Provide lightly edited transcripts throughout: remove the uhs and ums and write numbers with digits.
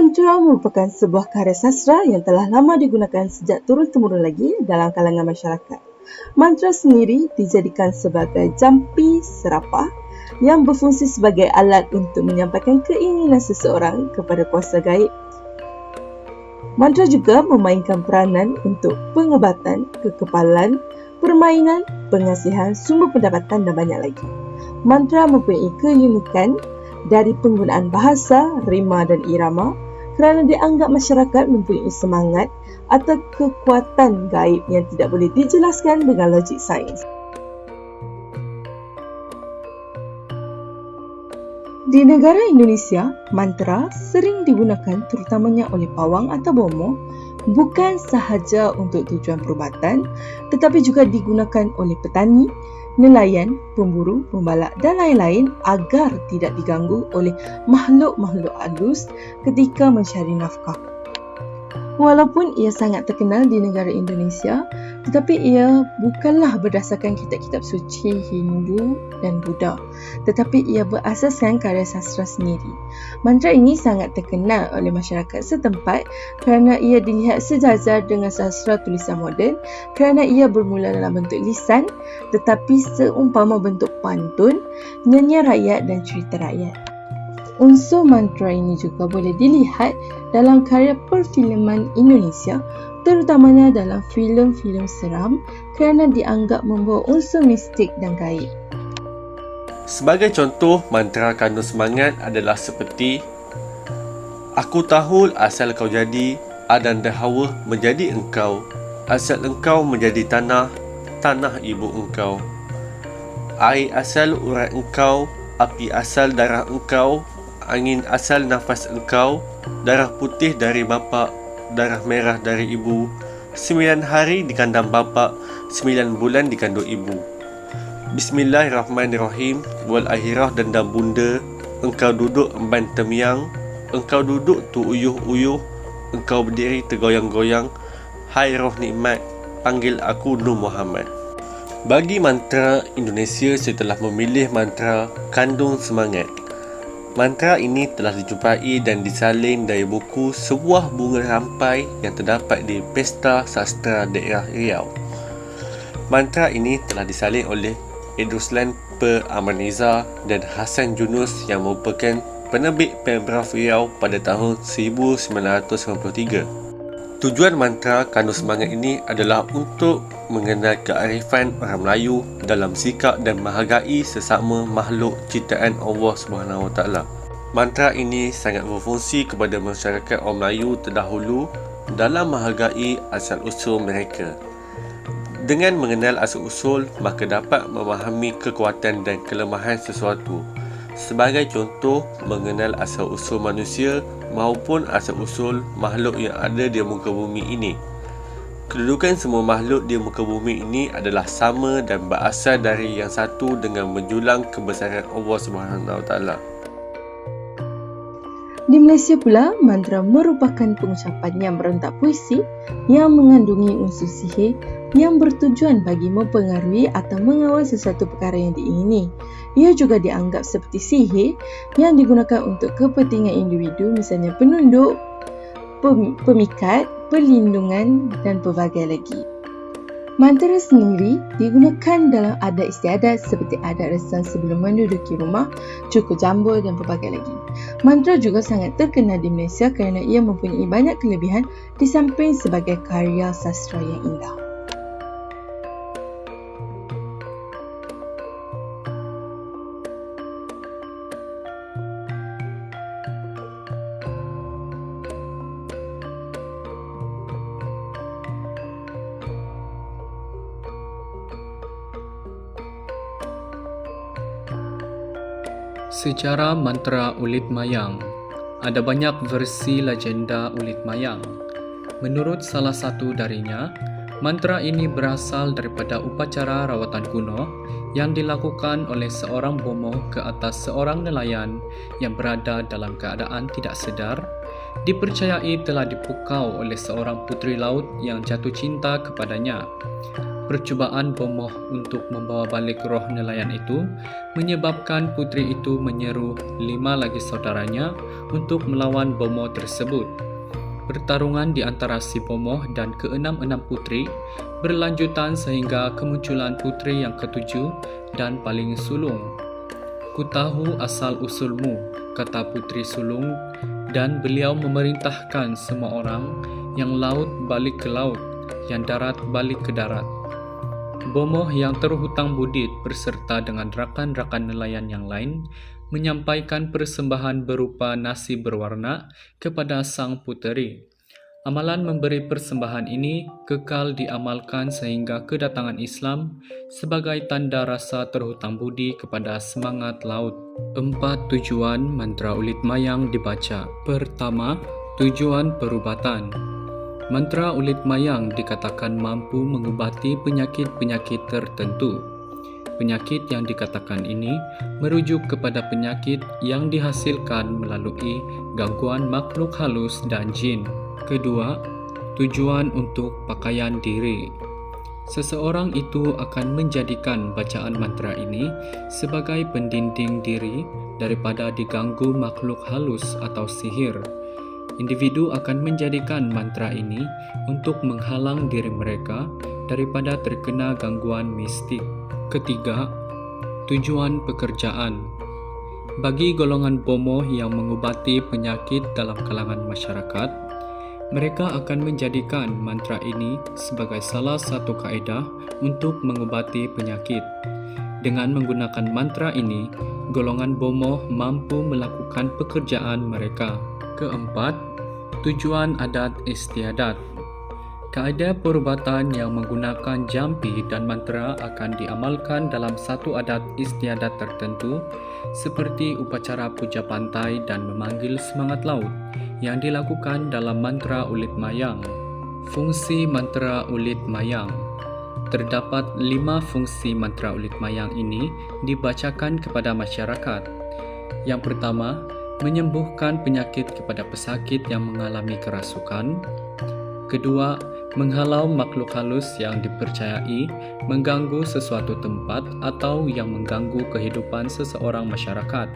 Mantra merupakan sebuah karya sastra yang telah lama digunakan sejak turun-temurun lagi dalam kalangan masyarakat. Mantra sendiri dijadikan sebagai jampi serapah yang berfungsi sebagai alat untuk menyampaikan keinginan seseorang kepada kuasa gaib. Mantra juga memainkan peranan untuk pengobatan, kekebalan, permainan, pengasihan, sumber pendapatan dan banyak lagi. Mantra mempunyai keunikan dari penggunaan bahasa, rima dan irama kerana dianggap masyarakat mempunyai semangat atau kekuatan gaib yang tidak boleh dijelaskan dengan logik sains. Di negara Indonesia, mantra sering digunakan terutamanya oleh pawang atau bomoh bukan sahaja untuk tujuan perubatan tetapi juga digunakan oleh petani, nelayan, pemburu, pembalak dan lain-lain agar tidak diganggu oleh makhluk-makhluk halus ketika mencari nafkah. Walaupun ia sangat terkenal di negara Indonesia, tetapi ia bukanlah berdasarkan kitab-kitab suci Hindu dan Buddha, tetapi ia berasaskan karya sastra sendiri. Mantra ini sangat terkenal oleh masyarakat setempat kerana ia dilihat sejajar dengan sastra tulisan moden kerana ia bermula dalam bentuk lisan tetapi seumpama bentuk pantun, nyanyian rakyat dan cerita rakyat. Unsur mantra ini juga boleh dilihat dalam karya perfilman Indonesia, terutamanya dalam filem-filem seram kerana dianggap membawa unsur mistik dan gaib. Sebagai contoh, mantra kandung semangat adalah seperti Aku tahu asal kau jadi, Adan dan Hawa menjadi engkau, asal engkau menjadi tanah, tanah ibu engkau. Air asal urat engkau, api asal darah engkau, angin asal nafas engkau, darah putih dari bapa, darah merah dari ibu, 9 hari dikandang bapa, 9 bulan dikandung ibu. Bismillahirrahmanirrahim. Wal akhirah dendam bunda, engkau duduk emban temiang, engkau duduk tu uyuh-uyuh, engkau berdiri tergoyang-goyang, hai roh nikmat, panggil aku Nur Muhammad. Bagi mantra Indonesia, saya telah memilih mantra kandung semangat. Mantra ini telah dijumpai dan disalin dari buku Sebuah Bunga Rampai yang terdapat di Pesta Sastra Daerah Riau. Mantra ini telah disalin oleh Edruslan Per Amaniza dan Hasan Junus yang merupakan penerbit Pemprov Riau pada tahun 1993. Tujuan mantra kandung semangat ini adalah untuk mengenal kearifan orang Melayu dalam sikap dan menghargai sesama makhluk ciptaan Allah SWT. Mantra ini sangat berfungsi kepada masyarakat orang Melayu terdahulu dalam menghargai asal-usul mereka. Dengan mengenal asal-usul, maka dapat memahami kekuatan dan kelemahan sesuatu. Sebagai contoh, mengenal asal-usul manusia maupun asal-usul makhluk yang ada di muka bumi ini. Kedudukan semua makhluk di muka bumi ini adalah sama dan berasal dari yang satu dengan menjulang kebesaran Allah SWT. Di Malaysia pula, mantra merupakan pengucapan yang berentak puisi yang mengandungi unsur sihir yang bertujuan bagi mempengaruhi atau mengawal sesuatu perkara yang diingini. Ia juga dianggap seperti sihir yang digunakan untuk kepentingan individu, misalnya penunduk, pemikat, perlindungan dan pelbagai lagi. Mantra sendiri digunakan dalam adat istiadat seperti adat resan sebelum menduduki rumah, cukur jambul dan pelbagai lagi. Mantra juga sangat terkenal di Malaysia kerana ia mempunyai banyak kelebihan di samping sebagai karya sastra yang indah. Sejarah mantra Ulit Mayang. Ada banyak versi legenda Ulit Mayang. Menurut salah satu darinya, mantra ini berasal daripada upacara rawatan kuno yang dilakukan oleh seorang bomoh ke atas seorang nelayan yang berada dalam keadaan tidak sedar, dipercayai telah dipukau oleh seorang puteri laut yang jatuh cinta kepadanya. Percubaan Bomoh untuk membawa balik roh nelayan itu menyebabkan putri itu menyeru 5 lagi saudaranya untuk melawan Bomoh tersebut. Pertarungan di antara si Bomoh dan ke-6 putri berlanjutan sehingga kemunculan putri yang ke-7 dan paling sulung. "Ku tahu asal-usulmu," kata putri sulung, dan beliau memerintahkan semua orang, yang laut balik ke laut, yang darat balik ke darat. Bomoh yang terhutang budi berserta dengan rakan-rakan nelayan yang lain menyampaikan persembahan berupa nasi berwarna kepada sang puteri. Amalan memberi persembahan ini kekal diamalkan sehingga kedatangan Islam sebagai tanda rasa terhutang budi kepada semangat laut. 4 tujuan mantra ulit mayang dibaca. Pertama, tujuan perubatan. Mantra ulit mayang dikatakan mampu mengubati penyakit-penyakit tertentu. Penyakit yang dikatakan ini merujuk kepada penyakit yang dihasilkan melalui gangguan makhluk halus dan jin. Kedua, tujuan untuk pakaian diri. Seseorang itu akan menjadikan bacaan mantra ini sebagai pendinding diri daripada diganggu makhluk halus atau sihir. Individu akan menjadikan mantra ini untuk menghalang diri mereka daripada terkena gangguan mistik. Ketiga, tujuan pekerjaan. Bagi golongan Bomoh yang mengubati penyakit dalam kalangan masyarakat, mereka akan menjadikan mantra ini sebagai salah satu kaedah untuk mengubati penyakit. Dengan menggunakan mantra ini, golongan Bomoh mampu melakukan pekerjaan mereka. Keempat, tujuan adat istiadat. Kaedah perubatan yang menggunakan jampi dan mantra akan diamalkan dalam satu adat istiadat tertentu seperti upacara puja pantai dan memanggil semangat laut yang dilakukan dalam mantra ulit mayang. Fungsi mantra ulit mayang. Terdapat 5 fungsi mantra ulit mayang ini dibacakan kepada masyarakat. Yang pertama, menyembuhkan penyakit kepada pesakit yang mengalami kerasukan. Kedua, menghalau makhluk halus yang dipercayai mengganggu sesuatu tempat atau yang mengganggu kehidupan seseorang masyarakat.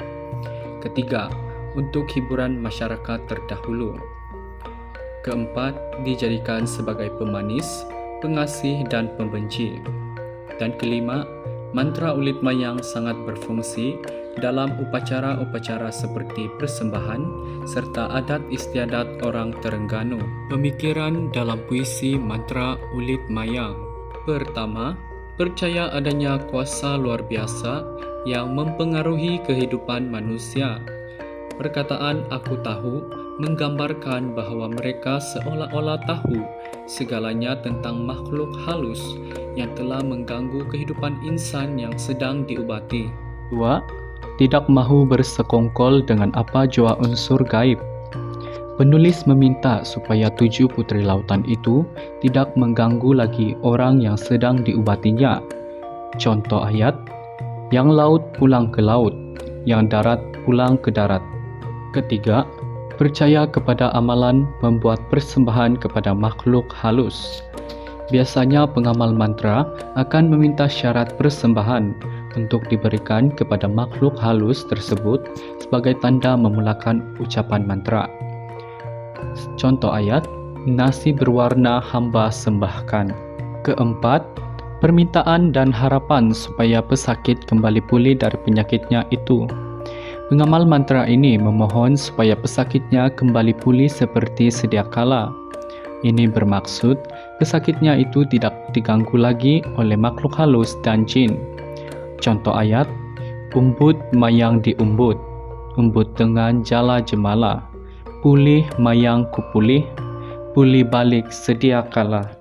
Ketiga, untuk hiburan masyarakat terdahulu. Keempat, dijadikan sebagai pemanis, pengasih dan pembenci. Dan kelima, mantra ulit mayang sangat berfungsi dalam upacara-upacara seperti persembahan serta adat istiadat orang Terengganu. Pemikiran dalam puisi mantra ulit mayang. Pertama, percaya adanya kuasa luar biasa yang mempengaruhi kehidupan manusia. Perkataan "aku tahu" menggambarkan bahwa mereka seolah-olah tahu segalanya tentang makhluk halus yang telah mengganggu kehidupan insan yang sedang diubati. 2. Tidak mahu bersekongkol dengan apa jua unsur gaib. Penulis meminta supaya 7 putri lautan itu tidak mengganggu lagi orang yang sedang diubatinya. Contoh ayat, yang laut pulang ke laut, yang darat pulang ke darat. Ketiga, percaya kepada amalan membuat persembahan kepada makhluk halus. Biasanya pengamal mantra akan meminta syarat persembahan untuk diberikan kepada makhluk halus tersebut sebagai tanda memulakan ucapan mantra. Contoh ayat, nasi berwarna hamba sembahkan. Keempat, permintaan dan harapan supaya pesakit kembali pulih dari penyakitnya itu. Pengamal mantra ini memohon supaya pesakitnya kembali pulih seperti sedia kala. Ini bermaksud pesakitnya itu tidak diganggu lagi oleh makhluk halus dan jin. Contoh ayat, umbut mayang diumbut, umbut dengan jala jemala, pulih mayang kupulih, pulih balik sedia kala.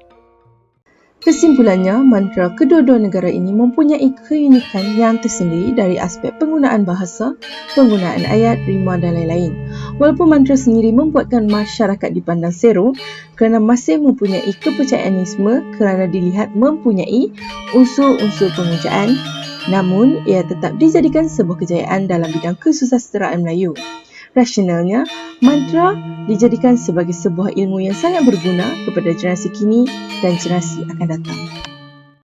Kesimpulannya, mantra kedua-dua negara ini mempunyai keunikan yang tersendiri dari aspek penggunaan bahasa, penggunaan ayat, rima dan lain-lain. Walaupun mantra sendiri membuatkan masyarakat dipandang seru kerana masih mempunyai kepercayaanisme kerana dilihat mempunyai unsur-unsur pemujaan, namun ia tetap dijadikan sebuah kejayaan dalam bidang kesusasteraan Melayu. Rasionalnya, mantra dijadikan sebagai sebuah ilmu yang sangat berguna kepada generasi kini dan generasi akan datang.